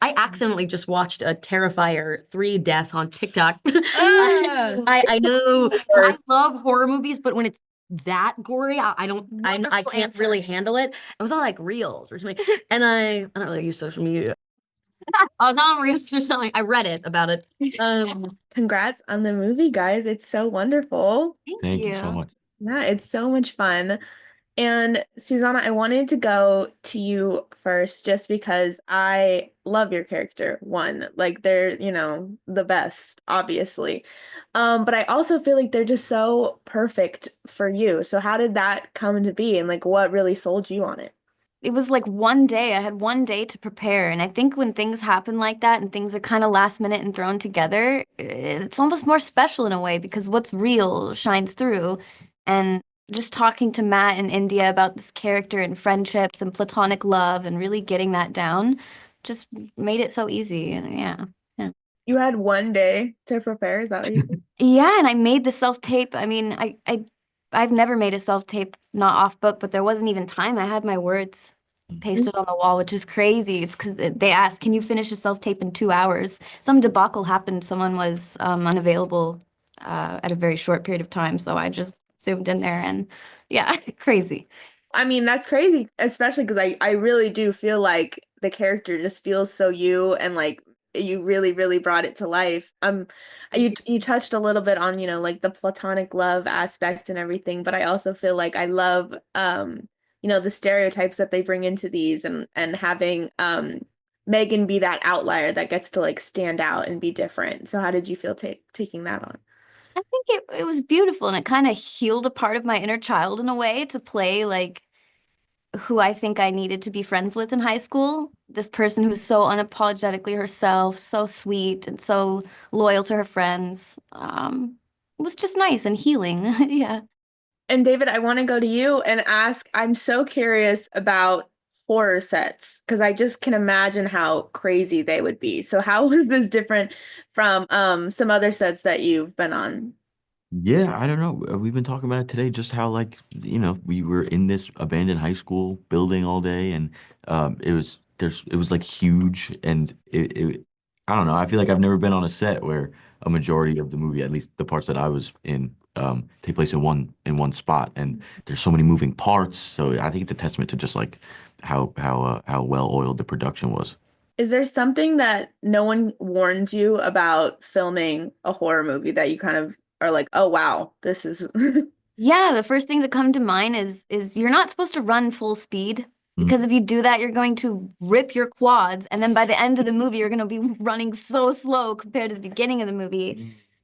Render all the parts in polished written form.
I accidentally just watched a Terrifier 3 death on TikTok. Ah. I know. So I love horror movies, but when it's that gory, I don't I Wonderful can't answer. really handle it. It was on like Reels or something. And I don't really use social media. I was on Reels or something. I read it about it. Congrats on the movie, guys. It's so wonderful. Thank Thank you so you. much. Yeah, it's so much fun. And Susanna, I wanted to go to you first just because I love your character. One, like they're, the best, obviously. But I also feel like they're just so perfect for you. So how did that come to be and like what really sold you on it? It was like one day. I had one day to prepare. And I think when things happen like that and things are kind of last minute and thrown together, it's almost more special in a way because what's real shines through. And just talking to Matt in India about this character and friendships and platonic love and really getting that down just made it so easy. And yeah. Yeah. You had one day to prepare, is that what you said? Yeah, and I made the self-tape. I mean, I've never made a self-tape not off book, but there wasn't even time. I had my words pasted on the wall, which is crazy. It's because they asked, "Can you finish a self-tape in 2 hours?" Some debacle happened. Someone was unavailable at a very short period of time, so I just zoomed in there and yeah, crazy. I mean, that's crazy, especially because I really do feel like the character just feels so you and like you really, really brought it to life. You touched a little bit on, like the platonic love aspect and everything, but I also feel like I love the stereotypes that they bring into these and having Megan be that outlier that gets to like stand out and be different. So how did you feel taking that on? I think it was beautiful and it kind of healed a part of my inner child in a way to play like who I think I needed to be friends with in high school. This person who's so unapologetically herself, so sweet and so loyal to her friends. It was just nice and healing. Yeah. And David, I want to go to you and ask, I'm so curious about horror sets because I just can imagine how crazy they would be. So how was this different from some other sets that you've been on? Yeah, I don't know. We've been talking about it today, just how like, we were in this abandoned high school building all day and it was like huge and I don't know. I feel like I've never been on a set where a majority of the movie, at least the parts that I was in, take place in one spot and there's so many moving parts. So I think it's a testament to just like how well oiled the production was. Is there something that no one warns you about filming a horror movie that you kind of are like, oh wow, this is Yeah, the first thing to come to mind is you're not supposed to run full speed Mm. because if you do that, you're going to rip your quads, and then by the end of the movie, you're going to be running so slow compared to the beginning of the movie,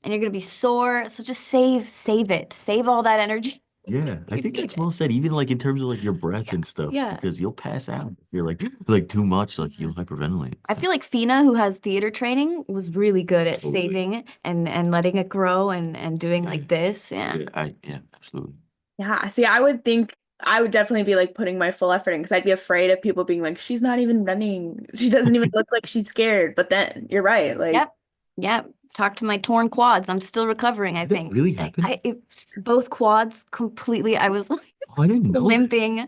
and you're going to be sore. So just save it, save all that energy. Yeah, I You think need that's well it. said, even like in terms of like your breath Yeah, and stuff, yeah. because you'll pass out if you're like too much, like you'll hyperventilate. I feel like Fina, who has theater training, was really good at Totally. saving and letting it grow and doing like this. Yeah. Yeah, absolutely. Yeah, see, I would think I would definitely be like putting my full effort in because I'd be afraid of people being like, she's not even running. She doesn't even look like she's scared. But then you're right. Like, Yep. Yep. Talk to my torn quads. I'm still recovering, I Did that think. really Like happen? it's both quads completely. I was like Oh, I didn't know that. limping.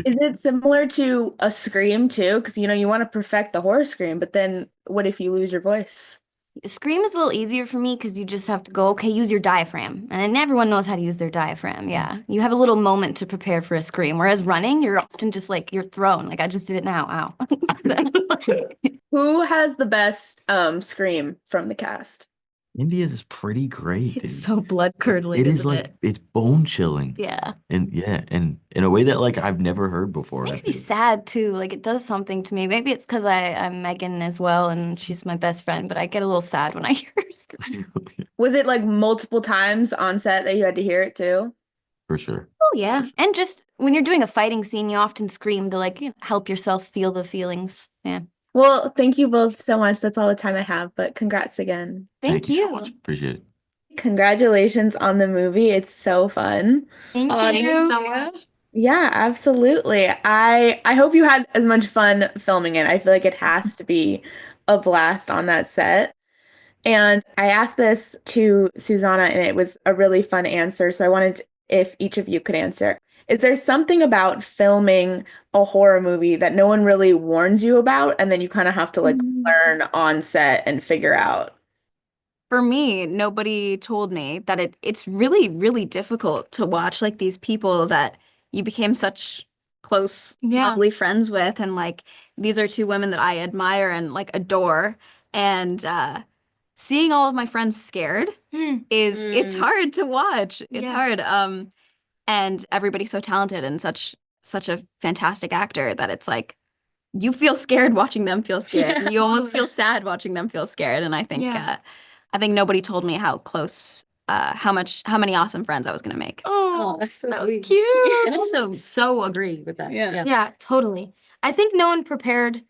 is it similar to a scream too? Because you want to perfect the horror scream, but then what if you lose your voice? Scream is a little easier for me because you just have to go, okay, use your diaphragm. And then everyone knows how to use their diaphragm. Yeah. You have a little moment to prepare for a scream. Whereas running, you're often just like you're thrown. Like I just did it now. Ow. Who has the best scream from the cast? India is pretty great, It's dude. so blood curdling, It is isn't like it? it's bone chilling, Yeah. and yeah, and in a way that like I've never heard before. I Makes me feel. sad too. Like it does something to me. Maybe it's because I'm Megan as well, and she's my best friend. But I get a little sad when I hear her scream. Was it like multiple times on set that you had to hear it too? For sure. Oh yeah, and just when you're doing a fighting scene, you often scream to like help yourself feel the feelings. Yeah. Well, thank you both so much. That's all the time I have, but congrats again. Thank Thank you so you. much. Appreciate it. Congratulations on the movie. It's so fun. Thank Thank you so you. much. Yeah, absolutely. I hope you had as much fun filming it. I feel like it has to be a blast on that set. And I asked this to Susanna, and it was a really fun answer. So I wanted if each of you could answer. Is there something about filming a horror movie that no one really warns you about, and then you kind of have to like learn on set and figure out? For me, nobody told me that it's really, really difficult to watch like these people that you became such close, Yeah. lovely friends with, and like these are two women that I admire and like adore. And seeing all of my friends scared it's hard to watch. It's Yeah. hard. And everybody's so talented and such a fantastic actor that it's like you feel scared watching them feel scared. And you almost feel sad watching them feel scared. And I think nobody told me how close, how many awesome friends I was gonna make. Oh, that's so that was sweet. cute. And also so agree with that. Yeah. Yeah, totally. I think no one prepared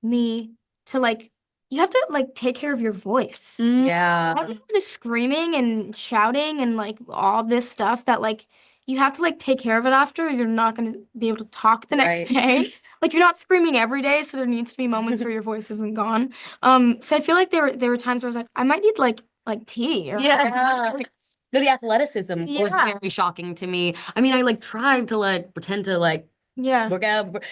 me to like, you have to like take care of your voice. Yeah. Everyone is screaming and shouting and like all this stuff that like you have to like take care of it after. You're not going to be able to talk the next day. Like you're not screaming every day, so there needs to be moments where your voice isn't gone. So I feel like there were times where I was like, I might need like tea or Yeah. like, No, the athleticism was Yeah. very shocking to me. I mean, I like tried to like pretend to like yeah. work out, but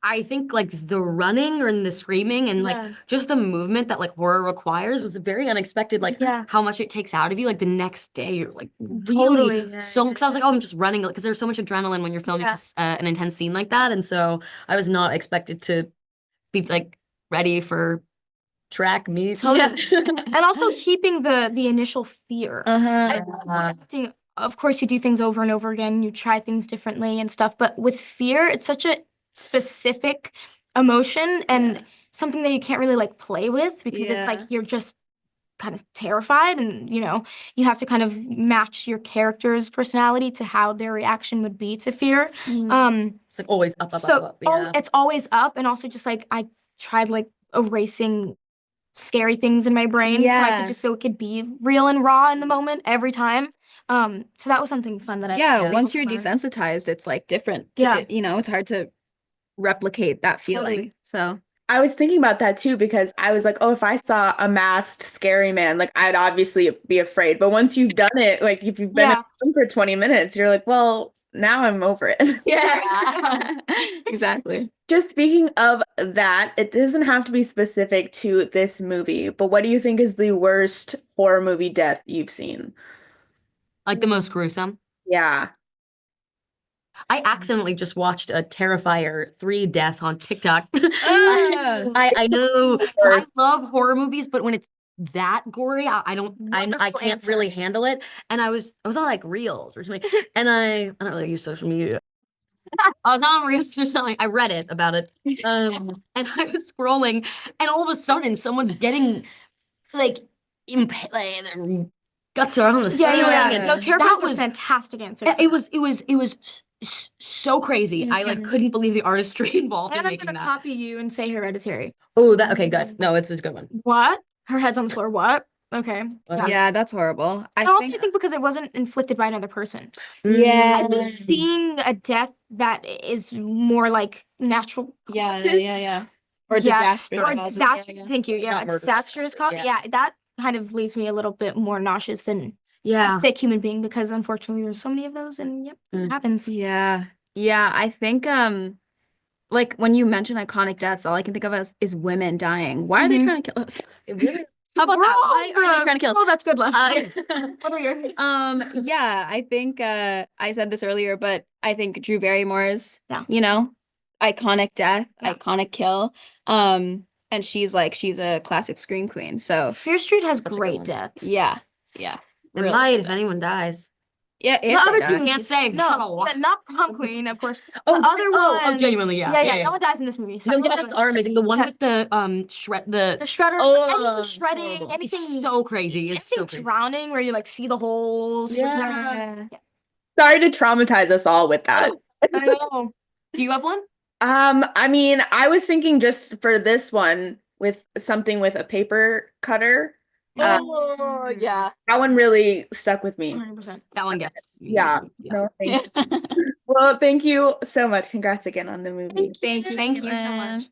I think like the running and the screaming and like Yeah. just the movement that like horror requires was very unexpected. Like Yeah. how much it takes out of you. Like the next day, you're like Totally. really so. Because I was like, oh, I'm just running because there's so much adrenaline when you're filming Yeah. an intense scene like that, and so I was not expected to be like ready for track meet. Totally. And also keeping the initial fear. Acting, of course, you do things over and over again. You try things differently and stuff. But with fear, it's such a specific emotion and something that you can't really like play with because it's like you're just kind of terrified and you have to kind of match your character's personality to how their reaction would be to fear. It's like always up, up. Yeah. It's always up, and also just like I tried like erasing scary things in my brain so it could be real and raw in the moment every time. So that was something fun that I was once able you're to learn. desensitized, it's like different. Yeah. It's hard to replicate that feeling. Totally. So I was thinking about that too because I was like, oh, if I saw a masked scary man, like I'd obviously be afraid. But once you've done it, like if you've been in a room for 20 minutes, you're like, well, now I'm over it. yeah. Exactly. Just speaking of that, it doesn't have to be specific to this movie, but what do you think is the worst horror movie death you've seen? Like the most gruesome. Yeah. I accidentally just watched a Terrifier 3 death on TikTok. Ah. I know. So I love horror movies, but when it's that gory, I Wonderful can't answer. really handle it. And I was on like Reels or something, and I don't really use social media. I was on Reels or something. I read it about it, and I was scrolling, and all of a sudden, someone's getting like their guts are on the ceiling. And No, that Terrifier's was a fantastic answer. it was so crazy. I like couldn't believe the artistry involved And in I'm making gonna that. copy you and say Hereditary. Oh, that okay, good. No, it's a good one. What? Her head's on the floor. What? Okay. Yeah. Yeah, that's horrible. I also think because it wasn't inflicted by another person. Yeah. I think seeing a death that is more like natural causes. Or disaster. Or disaster. Thank you. Yeah, Not murder. disastrous cause. Yeah. Yeah, that kind of leaves me a little bit more nauseous than Yeah. a sick human being because unfortunately there's so many of those and it happens. Yeah. Yeah, I think like when you mention iconic deaths, all I can think of is women dying. Why are they trying to kill us? How about that? Why are they trying to kill us? Oh, that's good left. What are your Yeah, I think I said this earlier, but I think Drew Barrymore's, Yeah. iconic death, Yeah. iconic kill. And she's a classic scream queen. So Fear Street has Such a good great one. deaths. yeah. It Really might good. if anyone dies. Yeah, The if other they two die. Can't say. No, Gotta watch. not Prom Queen, of course. Oh, the other oh, ones. genuinely, yeah. Yeah. No one dies in this movie. So No, the deaths are amazing. The one Yeah. with the the shredders, Oh, anything shredding, horrible. anything It's so crazy. It's so anything crazy. drowning where you like see the holes. Yeah. Sorry to traumatize us all with that. I know. Do you have one? I mean, I was thinking just for this one with something with a paper cutter. Oh, yeah. That one really stuck with me. 100%. That one gets me. Yeah. No, thank you. Well, thank you so much. Congrats again on the movie. Thank you. Thank you so Caitlin. much.